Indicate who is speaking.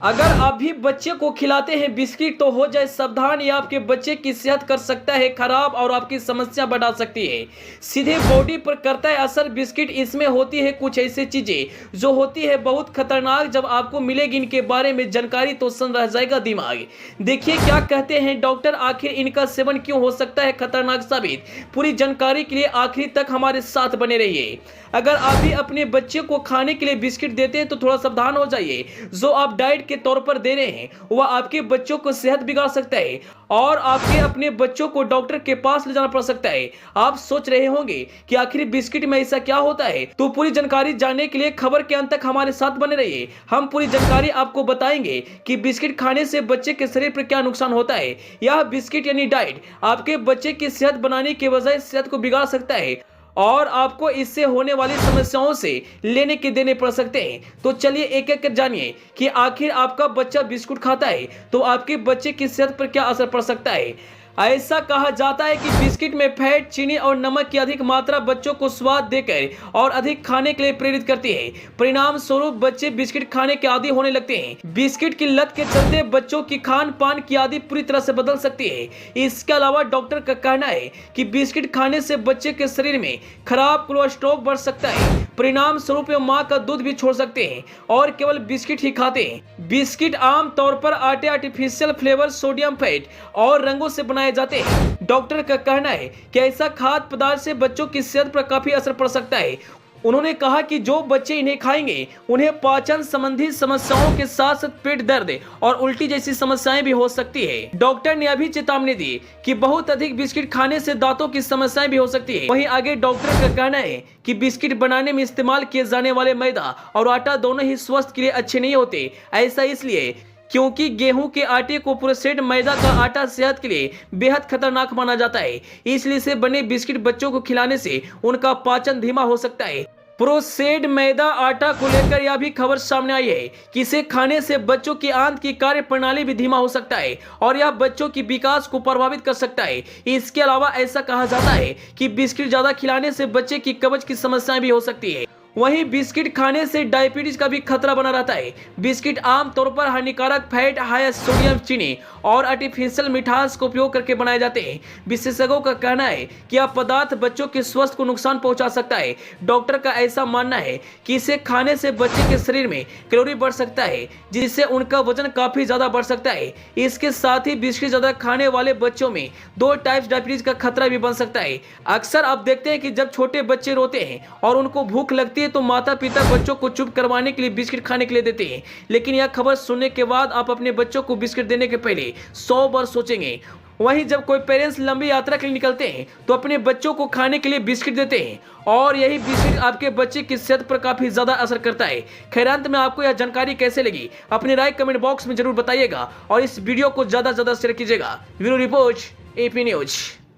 Speaker 1: अगर आप भी बच्चे को खिलाते हैं बिस्किट तो हो जाए सावधान, ये आपके बच्चे की सेहत कर सकता है खराब और आपकी समस्या बढ़ा सकती है। सीधे बॉडी पर करता है असर बिस्किट। इसमें होती है कुछ ऐसी चीजें जो होती है बहुत खतरनाक। जब आपको मिलेगी इनके बारे में जानकारी तो सन रह जाएगा दिमाग। देखिए क्या कहते हैं डॉक्टर, आखिर इनका सेवन क्यों हो सकता है खतरनाक साबित। पूरी जानकारी के लिए आखिरी तक हमारे साथ बने रहिए। अगर आप भी अपने बच्चे को खाने के लिए बिस्किट देते हैं तो थोड़ा सावधान हो जाइए। जो आप डाइट के तौर पर दे रहे हैं वह आपके बच्चों को सेहत बिगाड़ सकता है और आपके अपने बच्चों को डॉक्टर के पास ले जाना पड़ सकता है। आप सोच रहे होंगे कि आखिर बिस्किट में ऐसा क्या होता है, तो पूरी जानकारी जानने के लिए खबर के अंत तक हमारे साथ बने रहिए। हम पूरी जानकारी आपको बताएंगे कि बिस्किट खाने से बच्चे के शरीर पर क्या नुकसान होता है। यह बिस्किट यानी डाइट आपके बच्चे की सेहत बनाने के बजाय सेहत को बिगाड़ सकता है और आपको इससे होने वाली समस्याओं से लेने के देने पड़ सकते हैं। तो चलिए एक एक कर जानिए कि आखिर आपका बच्चा बिस्कुट खाता है तो आपके बच्चे की सेहत पर क्या असर पड़ सकता है। ऐसा कहा जाता है कि बिस्किट में फैट, चीनी और नमक की अधिक मात्रा बच्चों को स्वाद देकर और अधिक खाने के लिए प्रेरित करती है। परिणाम स्वरूप बच्चे बिस्किट खाने के आदी होने लगते हैं। बिस्किट की लत के चलते बच्चों की खान पान की आदत पूरी तरह से बदल सकती है। इसके अलावा डॉक्टर का कहना है कि बिस्किट खाने से बच्चे के शरीर में खराब कोलेस्ट्रॉल बढ़ सकता है। परिणाम स्वरूप माँ का दूध भी छोड़ सकते हैं और केवल बिस्किट ही खाते हैं। बिस्किट आम तौर पर आटे, आर्टिफिशियल फ्लेवर, सोडियम, फैट और रंगों से बनाए जाते हैं। डॉक्टर का कहना है कि ऐसा खाद्य पदार्थ से बच्चों की सेहत पर काफी असर पड़ सकता है। उन्होंने कहा कि जो बच्चे इन्हें खाएंगे उन्हें पाचन संबंधी समस्याओं के साथ साथ पेट दर्द और उल्टी जैसी समस्याएं भी हो सकती है। डॉक्टर ने अभी चेतावनी दी कि बहुत अधिक बिस्किट खाने से दांतों की समस्याएं भी हो सकती है। वहीं आगे डॉक्टर का कहना है कि बिस्किट बनाने में इस्तेमाल किए जाने वाले मैदा और आटा दोनों ही स्वास्थ्य के लिए अच्छे नहीं होते। ऐसा इसलिए क्योंकि गेहूं के आटे को प्रोसेस्ड मैदा का आटा सेहत के लिए बेहद खतरनाक माना जाता है। इसलिए से बने बिस्किट बच्चों को खिलाने से उनका पाचन धीमा हो सकता है। प्रोसेस्ड मैदा आटा को लेकर यह भी खबर सामने आई है कि इसे खाने से बच्चों की आंत की कार्य प्रणाली भी धीमा हो सकता है और यह बच्चों की विकास को प्रभावित कर सकता है। इसके अलावा ऐसा कहा जाता है कि बिस्किट ज्यादा खिलाने से बच्चे की कब्ज की समस्याएं भी हो सकती है। वहीं बिस्किट खाने से डायबिटीज का भी खतरा बना रहता है। बिस्किट आमतौर पर हानिकारक फैट, हाई सोडियम, चीनी और आर्टिफिशियल मिठास का उपयोग करके बनाए जाते हैं। विशेषज्ञों का कहना है कि यह पदार्थ बच्चों के स्वास्थ्य को नुकसान पहुंचा सकता है। डॉक्टर का ऐसा मानना है कि इसे खाने से बच्चे के शरीर में कैलोरी बढ़ सकता है जिससे उनका वजन काफी ज्यादा बढ़ सकता है। इसके साथ ही बिस्किट ज्यादा खाने वाले बच्चों में 2 टाइप्स डायबिटीज का खतरा भी बन सकता है। अक्सर आप देखते हैं कि जब छोटे बच्चे रोते हैं और उनको भूख लगती है तो माता पिता बच्चों को चुप करवाने के लिए बिस्किट खाने के लिए देते हैं। लेकिन यह खबर सुनने के बाद आप अपने बच्चों को बिस्किट देने के पहले 100 बार सोचेंगे। वहीं जब कोई पेरेंट्स लंबी यात्रा के लिए निकलते हैं तो अपने बच्चों को खाने के लिए बिस्किट देते हैं और यही बिस्किट आपके बच्चे की सेहत पर काफी ज्यादा असर करता है। खैर अंत में आपको यह जानकारी कैसे लगी अपनी राय कमेंट बॉक्स में जरूर बताइएगा और इस वीडियो को ज्यादा से ज्यादा शेयर कीजिएगा। Bureau report, AP news.